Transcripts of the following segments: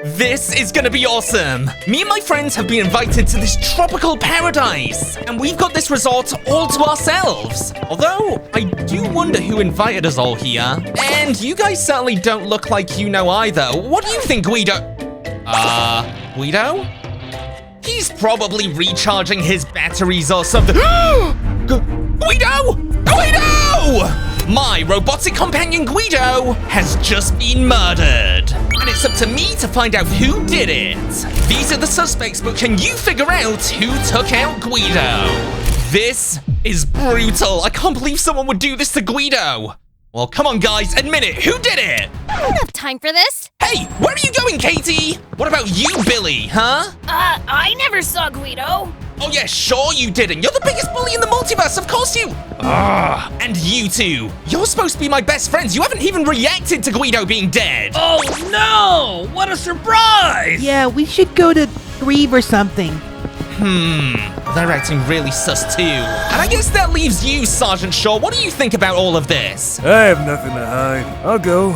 This is gonna be awesome! Me and my friends have been invited to this tropical paradise, and we've got this resort all to ourselves. Although, I do wonder who invited us all here. And you guys certainly don't look like you know either. What do you think, Guido? Guido? He's probably recharging his batteries or something. Guido! Guido! My robotic companion Guido has just been murdered. And it's up to me to find out who did it. These are the suspects, but can you figure out who took out Guido? This is brutal. I can't believe someone would do this to Guido. Well, come on, guys, admit it. Who did it? I don't have time for this. Hey, where are you going, Katie? What about you, Billy, huh? I never saw Guido. Oh yeah, sure you didn't. You're the biggest bully in the multiverse, of course you... And you two. You're supposed to be my best friends. You haven't even reacted to Guido being dead. Oh no! What a surprise! Yeah, we should go to Grieve or something. They're acting really sus too. And I guess that leaves you, Sergeant Shaw. What do you think about all of this? I have nothing to hide. I'll go.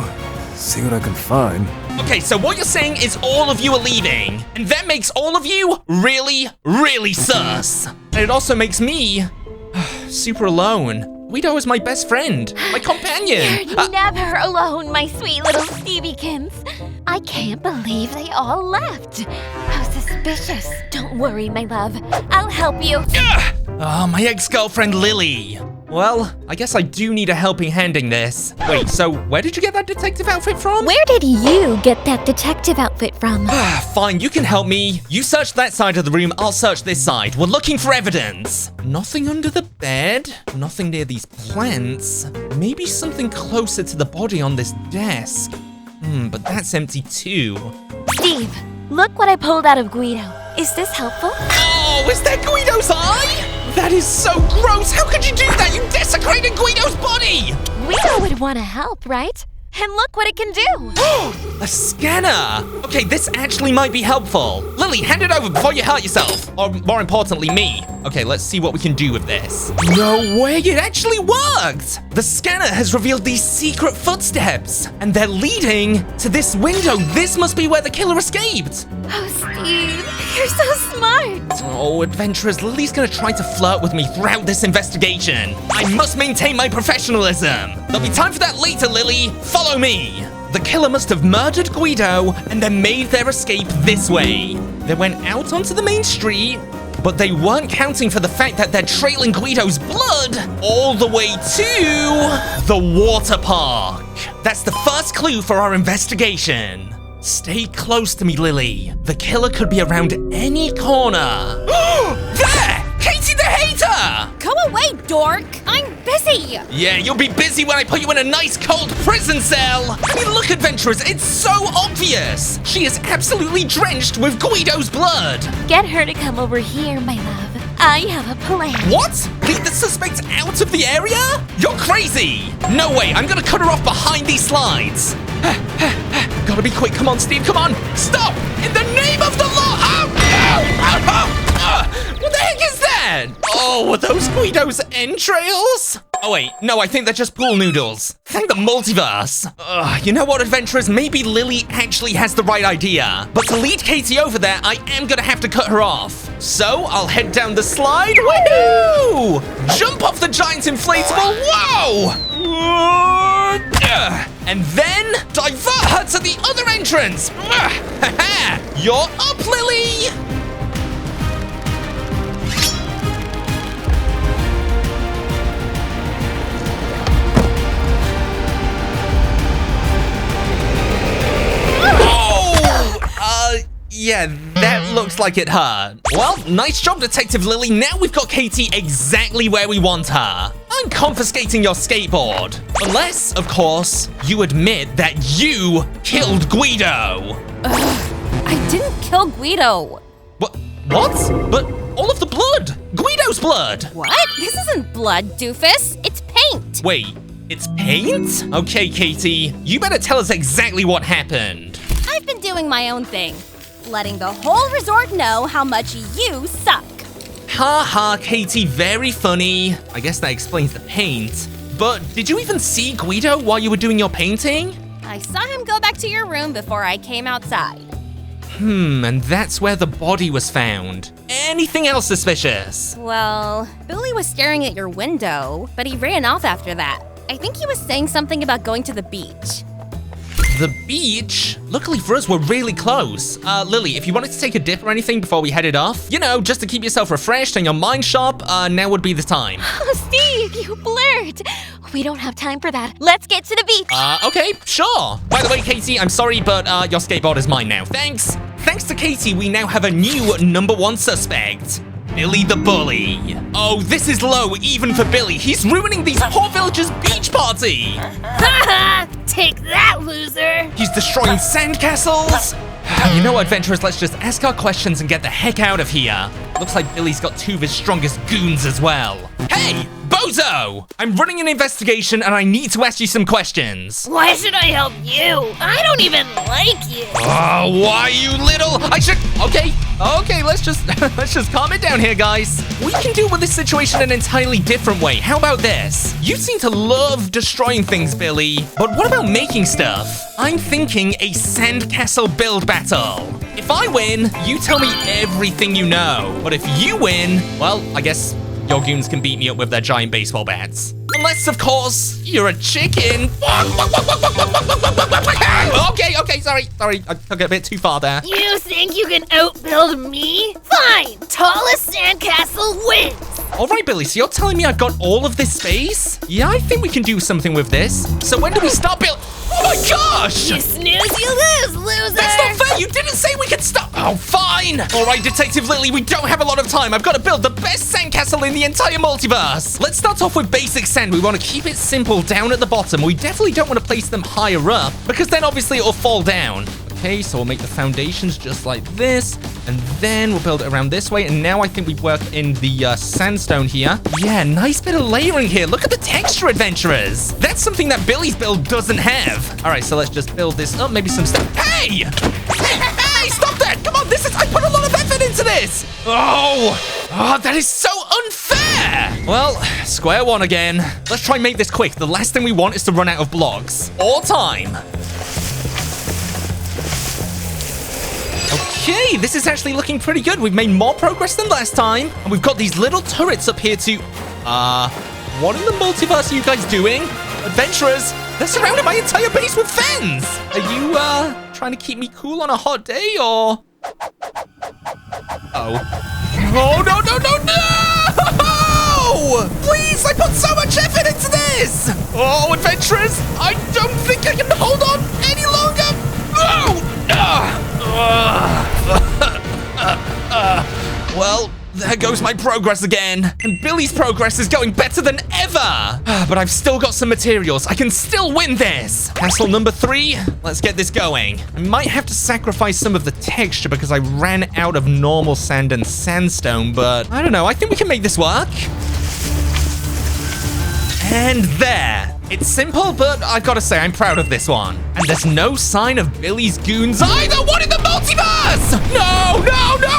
See what I can find. Okay, so what you're saying is all of you are leaving. And that makes all of you really, really sus. And it also makes me super alone. Guido is my best friend, my companion. You're never alone, my sweet little Steviekins. I can't believe they all left. How suspicious. Don't worry, my love. I'll help you. Oh, my ex-girlfriend Lily. Well, I guess I do need a helping hand in this. Wait, so where did you get that detective outfit from? Where did you get that detective outfit from? Fine, you can help me. You search that side of the room, I'll search this side. We're looking for evidence. Nothing under the bed, nothing near these plants. Maybe something closer to the body on this desk. But that's empty too. Steve, look what I pulled out of Guido. Is this helpful? Oh, is that Guido's eye? That is so gross! How could you do that? You desecrated Guido's body! Guido would want to help, right? And look what it can do! A scanner! Okay, this actually might be helpful. Lily, hand it over before you hurt yourself. Or more importantly, me. Okay, let's see what we can do with this. No way, it actually worked! The scanner has revealed these secret footsteps, and they're leading to this window. This must be where the killer escaped. Oh, Steve, you're so smart! Oh, adventurers, Lily's gonna try to flirt with me throughout this investigation. I must maintain my professionalism. There'll be time for that later, Lily. Follow me. The killer must have murdered Guido and then made their escape this way. They went out onto the main street, but they weren't counting for the fact that they're trailing Guido's blood all the way to the water park. That's the first clue for our investigation. Stay close to me, Lily. The killer could be around any corner. There! Katie the Hater! Go away, dork! I'm busy! Yeah, you'll be busy when I put you in a nice cold prison cell! I mean, look, adventurers, it's so obvious! She is absolutely drenched with Guido's blood! Get her to come over here, my love. I have a plan. What? Lead the suspect out of the area? You're crazy! No way, I'm gonna cut her off behind these slides! Gotta be quick, come on, Steve, come on! Stop! In the name of the law! What the heck is that? Oh, were those Guido's entrails? Oh wait, no, I think they're just pool noodles. Thank the multiverse. You know what, adventurers? Maybe Lily actually has the right idea. But to lead Katie over there, I am gonna have to cut her off. So, I'll head down the slide. Woohoo! Jump off the giant inflatable. Whoa! And then divert her to the other entrance. You're up, Lily! Yeah, that looks like it hurt. Well, nice job, Detective Lily. Now we've got Katie exactly where we want her. I'm confiscating your skateboard. Unless, of course, you admit that you killed Guido. I didn't kill Guido. What? But all of the blood! Guido's blood! What? This isn't blood, doofus. It's paint. Wait, it's paint? Okay, Katie, you better tell us exactly what happened. I've been doing my own thing. Letting the whole resort know how much you suck. Ha ha, Katie, very funny. I guess that explains the paint. But did you even see Guido while you were doing your painting? I saw him go back to your room before I came outside. And that's where the body was found. Anything else suspicious? Well, Billy was staring at your window, but he ran off after that. I think he was saying something about going to the beach. The beach? Luckily for us, we're really close. Lily, if you wanted to take a dip or anything before we headed off, you know, just to keep yourself refreshed and your mind sharp, now would be the time. Oh, Steve, you blurred. We don't have time for that. Let's get to the beach. Okay, sure. By the way, Katie, I'm sorry, but your skateboard is mine now. Thanks. Thanks to Katie, we now have a new #1 suspect. Billy the Bully. Oh, this is low even for Billy. He's ruining these poor villagers' beach party. Haha! Take that, loser! He's destroying sandcastles. You know what, adventurers, let's just ask our questions and get the heck out of here. Looks like Billy's got 2 of his strongest goons as well. Hey, Bozo! I'm running an investigation and I need to ask you some questions. Why should I help you? I don't even like you! Oh, why you little... Okay, let's just calm it down here, guys. We can deal with this situation in an entirely different way. How about this? You seem to love destroying things, Billy. But what about making stuff? I'm thinking a sandcastle build battle. If I win, you tell me everything you know. But if you win, well, I guess your goons can beat me up with their giant baseball bats. Unless, of course, you're a chicken. Okay, sorry. I took it a bit too far there. You think you can outbuild me? Fine! Tallest sandcastle wins! All right, Billy, so you're telling me I've got all of this space? Yeah, I think we can do something with this. So when do we start building? Oh my gosh! You snooze, you lose, loser! That's not fair! You didn't say we could stop! Oh, fine! All right, Detective Lily, we don't have a lot of time. I've got to build the best sandcastle in the entire multiverse. Let's start off with basic sand. We want to keep it simple down at the bottom. We definitely don't want to place them higher up because then obviously it'll fall down. Okay, so we'll make the foundations just like this, and then we'll build it around this way, and now I think we work in the sandstone here. Yeah, nice bit of layering here. Look at the texture, adventurers. That's something that Billy's build doesn't have. All right, so let's just build this up, maybe some stuff. Hey, stop that. Come on, I put a lot of effort into this. Oh, that is so unfair. Well, square one again. Let's try and make this quick. The last thing we want is to run out of blocks or time. Okay, this is actually looking pretty good. We've made more progress than last time. And we've got these little turrets up here to... what in the multiverse are you guys doing? Adventurers, they're surrounded my entire base with fens. Are you, trying to keep me cool on a hot day, or... Oh, no! Please, I put so much effort into this! Oh, adventurers, I don't think I can hold on any longer! Well, there goes my progress again. And Billy's progress is going better than ever. But I've still got some materials. I can still win this. Castle number 3. Let's get this going. I might have to sacrifice some of the texture because I ran out of normal sand and sandstone, but I don't know. I think we can make this work. And there. It's simple, but I've got to say, I'm proud of this one. And there's no sign of Billy's goons either. What in the multiverse? No,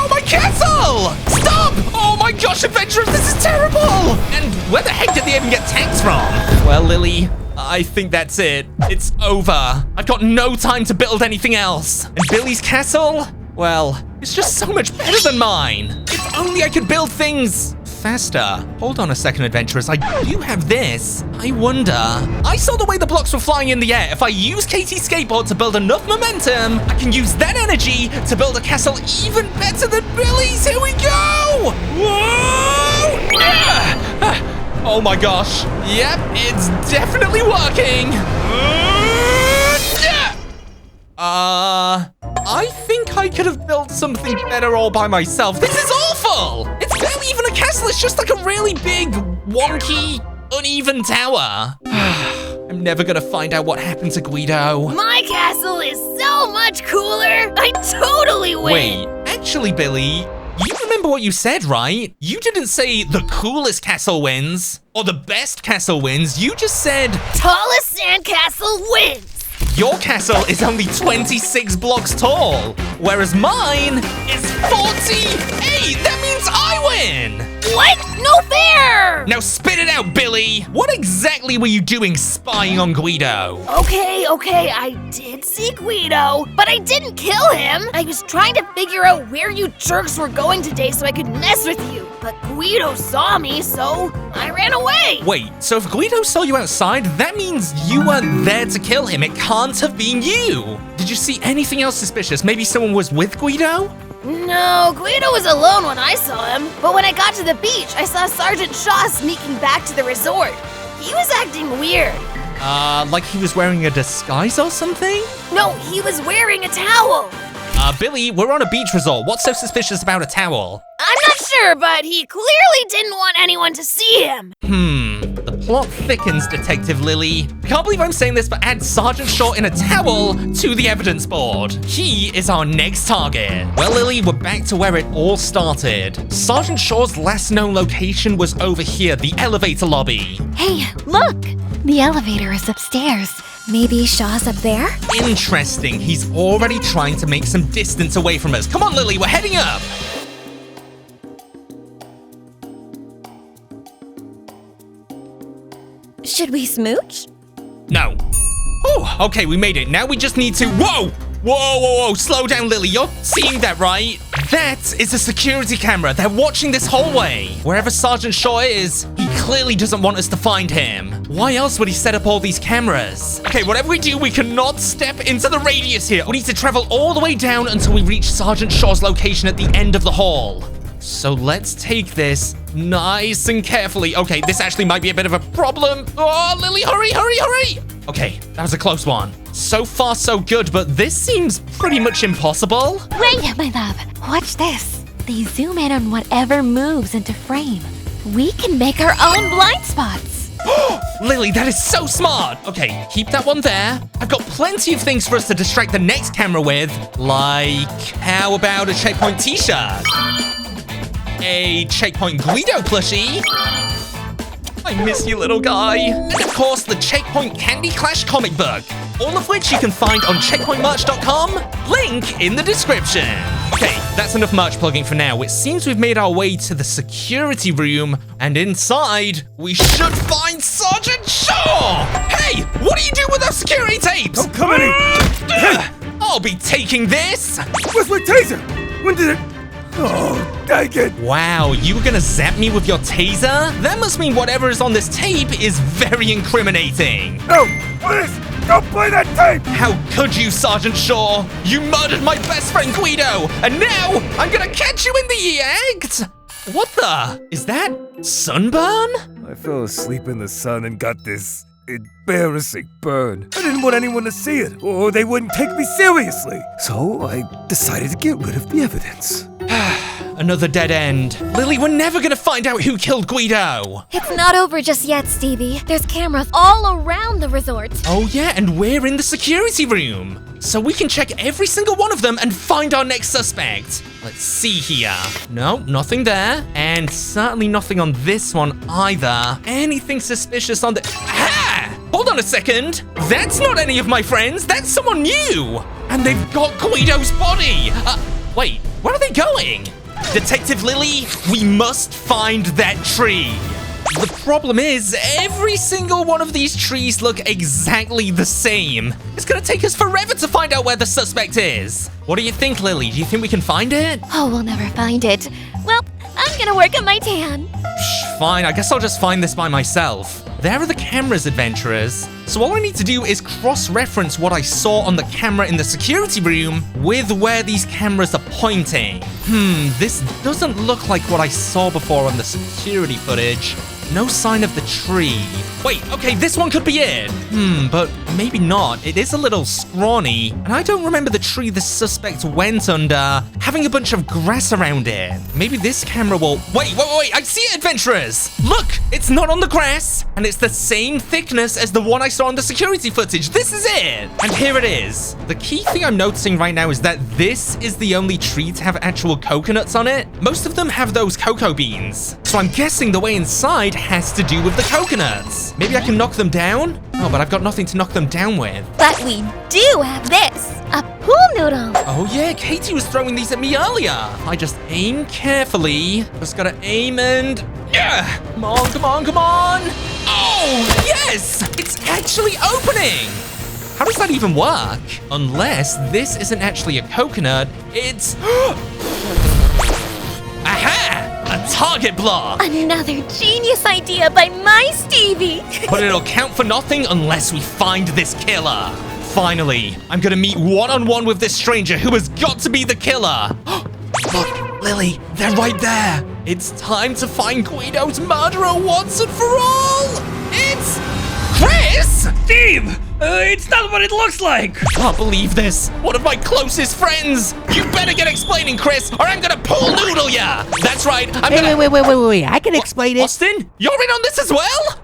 my castle! Stop! Oh my gosh, adventurers, this is terrible! And where the heck did they even get tanks from? Well, Lily, I think that's it. It's over. I've got no time to build anything else. And Billy's castle? Well, it's just so much better than mine. If only I could build things faster. Hold on a second, adventurers. I do have this. I wonder. I saw the way the blocks were flying in the air. If I use Katie's skateboard to build enough momentum, I can use that energy to build a castle even better than Billy's. Here we go! Whoa! Oh my gosh. Yep, it's definitely working. I think I could have built something better all by myself. This is awful! It's barely even a castle, it's just like a really big, wonky, uneven tower. I'm never gonna find out what happened to Guido. My castle is so much cooler! I totally win! Wait, actually, Billy, you remember what you said, right? You didn't say the coolest castle wins, or the best castle wins. You just said... Tallest sandcastle wins! Your castle is only 26 blocks tall, whereas mine is 48! That means I win! What? No fair! Now spit it out, Billy! What exactly were you doing spying on Guido? Okay, I did see Guido, but I didn't kill him. I was trying to figure out where you jerks were going today so I could mess with you. But Guido saw me, so I ran away. Wait, so if Guido saw you outside, that means you weren't there to kill him. It can't have been you. Did you see anything else suspicious? Maybe someone was with Guido? No, Guido was alone when I saw him. But when I got to the beach, I saw Sergeant Shaw sneaking back to the resort. He was acting weird. Like he was wearing a disguise or something? No, he was wearing a towel. Billy, we're on a beach resort. What's so suspicious about a towel? I'm not sure, but he clearly didn't want anyone to see him. The plot thickens, Detective Lily. I can't believe I'm saying this, but add Sergeant Shaw in a towel to the evidence board. He is our next target. Well, Lily, we're back to where it all started. Sergeant Shaw's last known location was over here, the elevator lobby. Hey, look! The elevator is upstairs. Maybe Shaw's up there? Interesting. He's already trying to make some distance away from us. Come on, Lily, we're heading up. Should we smooch? No. Oh, okay, we made it. Now we just need to... Whoa! Whoa! Slow down, Lily. You're seeing that, right? That is a security camera. They're watching this hallway. Wherever Sergeant Shaw is, he clearly doesn't want us to find him. Why else would he set up all these cameras? Okay, whatever we do, we cannot step into the radius here. We need to travel all the way down until we reach Sergeant Shaw's location at the end of the hall. So let's take this nice and carefully. Okay, this actually might be a bit of a problem. Oh, Lily, hurry! Okay, that was a close one. So far, so good, but this seems pretty much impossible. Wait, my love. Watch this. They zoom in on whatever moves into frame. We can make our own blind spots. Lily, that is so smart. Okay, keep that one there. I've got plenty of things for us to distract the next camera with. Like, how about a Checkpoint t-shirt? A Checkpoint Guido plushie. I miss you, little guy. And of course, the Checkpoint Candy Clash comic book. All of which you can find on checkpointmerch.com. Link in the description. Okay, that's enough merch plugging for now. It seems we've made our way to the security room, and inside, we should find Sergeant Shaw! Hey, what are you doing with those security tapes? Don't come any! I'll be taking this! Where's my taser? When did it... Oh, dang it! Wow, you were gonna zap me with your taser? That must mean whatever is on this tape is very incriminating. No, please, don't play that tape! How could you, Sergeant Shaw? You murdered my best friend Guido, and now I'm gonna catch you in the act! What the? Is that sunburn? I fell asleep in the sun and got this embarrassing burn. I didn't want anyone to see it, or they wouldn't take me seriously. So I decided to get rid of the evidence. Another dead end. Lily, we're never gonna find out who killed Guido. It's not over just yet, Stevie. There's cameras all around the resort. Oh yeah, and we're in the security room. So we can check every single one of them and find our next suspect. Let's see here. No, nothing there. And certainly nothing on this one either. Anything suspicious on the... Ah! Hold on a second. That's not any of my friends. That's someone new. And they've got Guido's body. Wait, where are they going? Detective Lily, we must find that tree. The problem is, every single one of these trees look exactly the same. It's gonna take us forever to find out where the suspect is. What do you think, Lily? Do you think we can find it? Oh, we'll never find it. Well, I'm gonna work on my tan. Fine, I guess I'll just find this by myself. There are the cameras, adventurers. So all I need to do is cross-reference what I saw on the camera in the security room with where these cameras are pointing. This doesn't look like what I saw before on the security footage. No sign of the tree. Wait, okay, this one could be it. But maybe not. It is a little scrawny, and I don't remember the tree the suspect went under having a bunch of grass around it. Maybe this camera will... Wait, I see it, adventurers! Look, it's not on the grass, and it's the same thickness as the one I saw on the security footage. This is it! And here it is. The key thing I'm noticing right now is that this is the only tree to have actual coconuts on it. Most of them have those cocoa beans. So I'm guessing the way inside has to do with the coconuts. Maybe I can knock them down? Oh, but I've got nothing to knock them down with. But we do have this. A pool noodle. Oh yeah, Katie was throwing these at me earlier. I just aim carefully. Just gotta aim and... Yeah! Come on, come on, come on! Oh, yes! It's actually opening! How does that even work? Unless this isn't actually a coconut, it's... Aha! A target block! Another genius idea by my Stevie. But it'll count for nothing unless we find this killer. Finally, I'm gonna meet one-on-one with this stranger who has got to be the killer. Look, Lily, they're right there. It's time to find Guido's murderer once and for all. It's Chris! Steve! It's not what it looks like! Can't believe this. One of my closest friends. You better get explaining, Chris, or I'm gonna pool noodle ya. That's right. I'm gonna... Wait. I can explain it. Austin, you're in on this as well?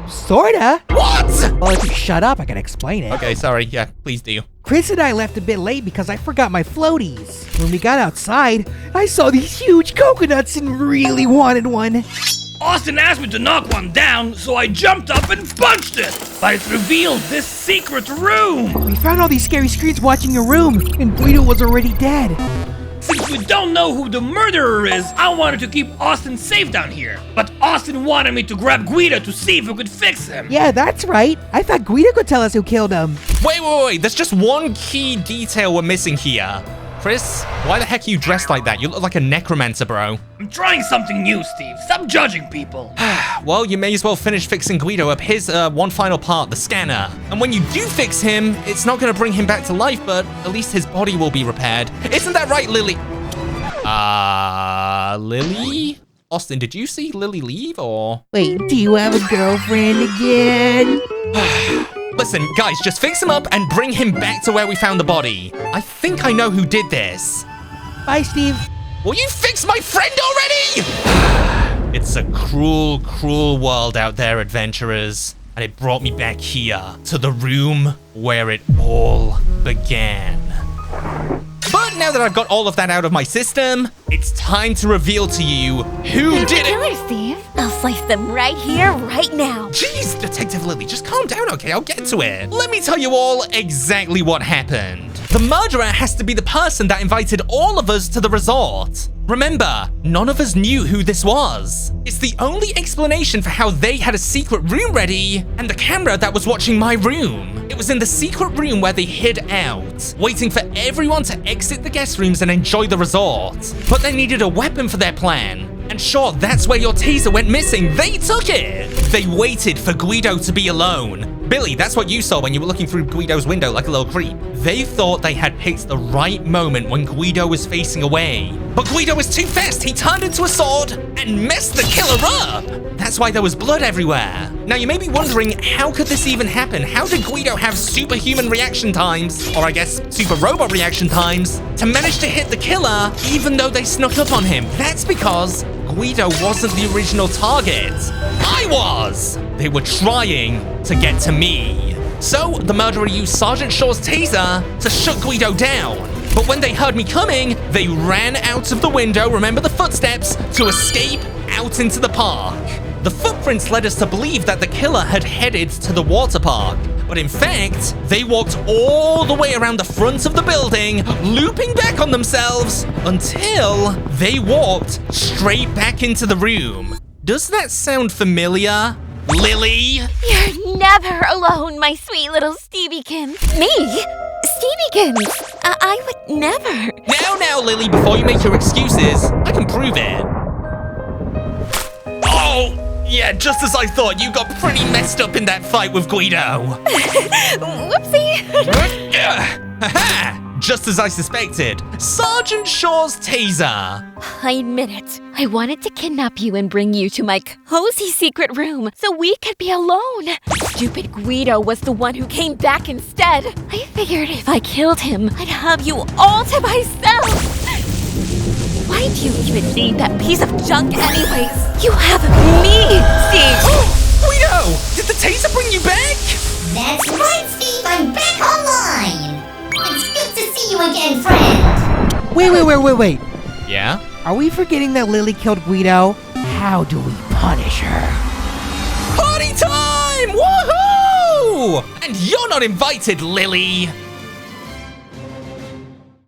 Sorta. What? Well, if you shut up, I can explain it. Okay, sorry. Yeah, please do. Chris and I left a bit late because I forgot my floaties. When we got outside, I saw these huge coconuts and really wanted one. Austin asked me to knock one down, so I jumped up and punched it! But it revealed this secret room! We found all these scary screens watching your room, and Guido was already dead. Since we don't know who the murderer is, I wanted to keep Austin safe down here. But Austin wanted me to grab Guido to see if we could fix him. Yeah, that's right. I thought Guido could tell us who killed him. Wait. There's just one key detail we're missing here. Chris, why the heck are you dressed like that? You look like a necromancer, bro. I'm trying something new, Steve. Stop judging people. Well, you may as well finish fixing Guido up. Here's one final part, the scanner. And when you do fix him, it's not going to bring him back to life, but at least his body will be repaired. Isn't that right, Lily? Lily? Austin, did you see Lily leave, or? Wait, do you have a girlfriend again? Listen, guys, just fix him up and bring him back to where we found the body. I think I know who did this. Bye, Steve. Will you fix my friend already? It's a cruel, cruel world out there, adventurers. And it brought me back here, to the room where it all began. But now that I've got all of that out of my system, it's time to reveal to you who Who's the did it. killer, Steve? I'll slice them right here, right now. Jeez, Detective Lily, just calm down, okay? I'll get to it. Let me tell you all exactly what happened. The murderer has to be the person that invited all of us to the resort. Remember, none of us knew who this was. It's the only explanation for how they had a secret room ready and the camera that was watching my room. It was in the secret room where they hid out, waiting for everyone to exit the guest rooms and enjoy the resort. But they needed a weapon for their plan. And sure, that's where your taser went missing. They took it. They waited for Guido to be alone. Billy, that's what you saw when you were looking through Guido's window like a little creep. They thought they had picked the right moment when Guido was facing away. But Guido was too fast. He turned into a sword and messed the killer up. That's why there was blood everywhere. Now you may be wondering, how could this even happen? How did Guido have superhuman reaction times, or I guess super robot reaction times, to manage to hit the killer even though they snuck up on him? That's because Guido wasn't the original target. I was! They were trying to get to me. So the murderer used Sergeant Shaw's taser to shut Guido down. But when they heard me coming, they ran out of the window, remember the footsteps, to escape out into the park. The footprints led us to believe that the killer had headed to the water park. But in fact, they walked all the way around the front of the building, looping back on themselves until they walked straight back into the room. Does that sound familiar, Lily? You're never alone, my sweet little Steviekins. Me? Steviekins? I would never. Now, Lily, before you make your excuses, I can prove it. Oh! Yeah, just as I thought, you got pretty messed up in that fight with Guido. Whoopsie. Ha! Just as I suspected, Sergeant Shaw's taser. I admit it. I wanted to kidnap you and bring you to my cozy secret room so we could be alone. Stupid Guido was the one who came back instead. I figured if I killed him, I'd have you all to myself. Why do you even need that piece of junk anyways? You have me, Steve. Guido, did the taser bring you back? That's right, Steve. I'm back online. It's good to see you again, friend. Wait. Yeah? Are we forgetting that Lily killed Guido? How do we punish her? Party time! Woohoo! And you're not invited, Lily.